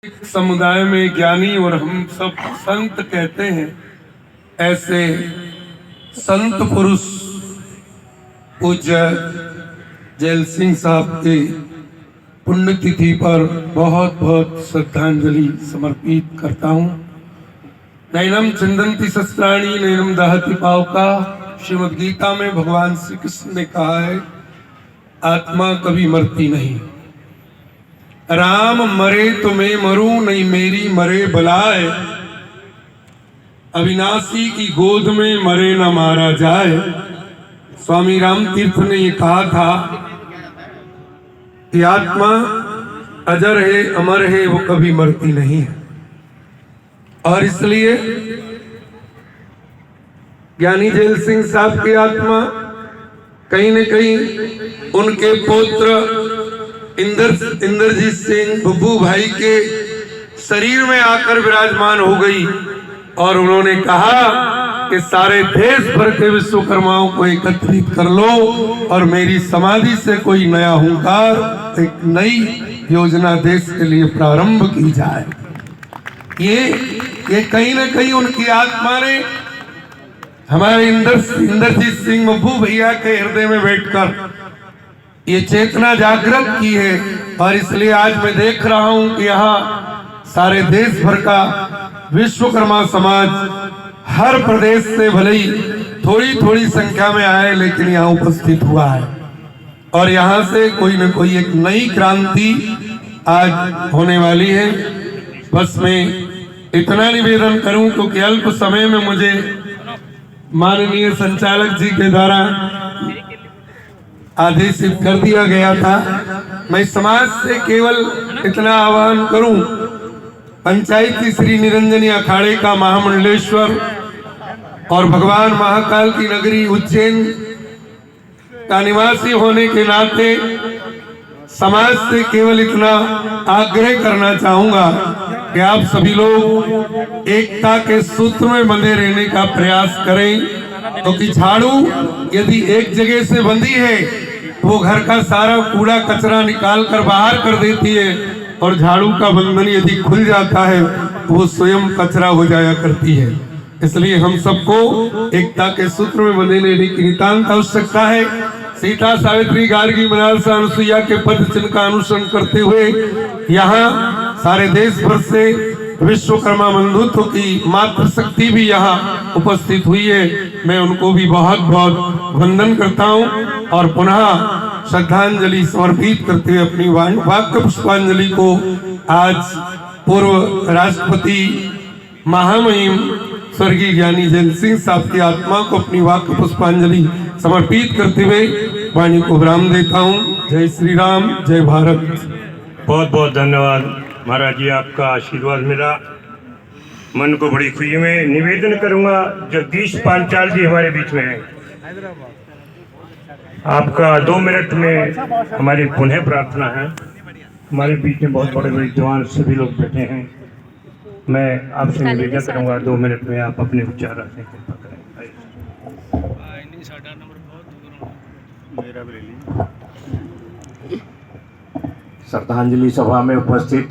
समुदाय में ज्ञानी और हम सब संत कहते हैं, ऐसे संत पुरुष पूज्य जैल सिंह साहब के पुण्यतिथि पर बहुत बहुत श्रद्धांजलि समर्पित करता हूँ। नैनम चिंदंती शस्त्राणी नैनम दहति पावका। श्रीमद् गीता में भगवान श्री कृष्ण ने कहा है, आत्मा कभी मरती नहीं। राम मरे तो मैं मरूं, नहीं मेरी मरे बलाए। अविनाशी की गोद में मरे न मारा जाए। स्वामी राम तीर्थ ने ये कहा था कि आत्मा अजर है, अमर है, वो कभी मरती नहीं है। और इसलिए ज्ञानी जैल सिंह साहब की आत्मा कहीं न कहीं उनके पुत्र इंद्रजीत सिंह बब्बू भाई के शरीर में आकर विराजमान हो गई और उन्होंने कहा कि सारे देश भर के विश्वकर्माओं को एकत्रित कर लो और मेरी समाधि से कोई नया हुंकार, एक नई योजना देश के लिए प्रारंभ की जाए। ये कहीं ना कहीं उनकी आत्मा ने हमारे इंद्रजीत सिंह बब्बू भैया के हृदय में बैठकर ये चेतना जागृत की है। और इसलिए आज मैं देख रहा हूं कि यहाँ सारे देश भर का विश्वकर्मा समाज हर प्रदेश से भले ही थोड़ी थोड़ी संख्या में आए, लेकिन यहाँ उपस्थित हुआ है और यहाँ से कोई न कोई एक नई क्रांति आज होने वाली है। बस मैं इतना निवेदन करूं क्योंकि अल्प समय में मुझे माननीय संचालक जी के द्वारा आदेशित कर दिया गया था। मैं समाज से केवल इतना आह्वान करूं, पंचायती श्री निरंजनी अखाड़े का महामंडलेश्वर और भगवान महाकाल की नगरी उज्जैन का निवासी होने के नाते समाज से केवल इतना आग्रह करना चाहूंगा कि आप सभी लोग एकता के सूत्र में बंधे रहने का प्रयास करें, क्योंकि झाड़ू यदि एक जगह से बंधी है वो घर का सारा कूड़ा कचरा निकाल कर बाहर कर देती है, और झाड़ू का बंधन यदि खुल जाता है वो स्वयं कचरा हो जाया करती है। इसलिए हम सबको एकता के सूत्र में बंधे रहने की नितांत आवश्यकता है। सीता सावित्री गार्गी बनारसा अनुसुईया के पद चिन्ह का अनुसरण करते हुए यहाँ सारे देश भर से विश्वकर्मा बंधुत्व की मातृशक्ति भी यहाँ उपस्थित हुई है। मैं उनको भी बहुत बहुत वंदन करता हूँ और पुनः श्रद्धांजलि समर्पित करते हुए अपनी वाक्य पुष्पांजलि को आज पूर्व राष्ट्रपति महामहिम स्वर्गीय ज्ञानी जैल सिंह साहब की आत्मा को अपनी वाक्य पुष्पांजलि समर्पित करते हुए वाणी को विराम देता हूँ। जय श्री राम, जय भारत। बहुत बहुत धन्यवाद महाराज जी, आपका आशीर्वाद मिला, मन को बड़ी खुशी में निवेदन करूंगा। जगदीश पांचाल जी हमारे बीच में हैं, आपका 2 मिनट में हमारी पुनः प्रार्थना है। हमारे बीच में बहुत बड़े बड़े जवान सभी लोग बैठे हैं, मैं आपसे निवेदन करूंगा 2 मिनट में आप अपने विचार रखें, कृपा करें। श्रद्धांजलि सभा में उपस्थित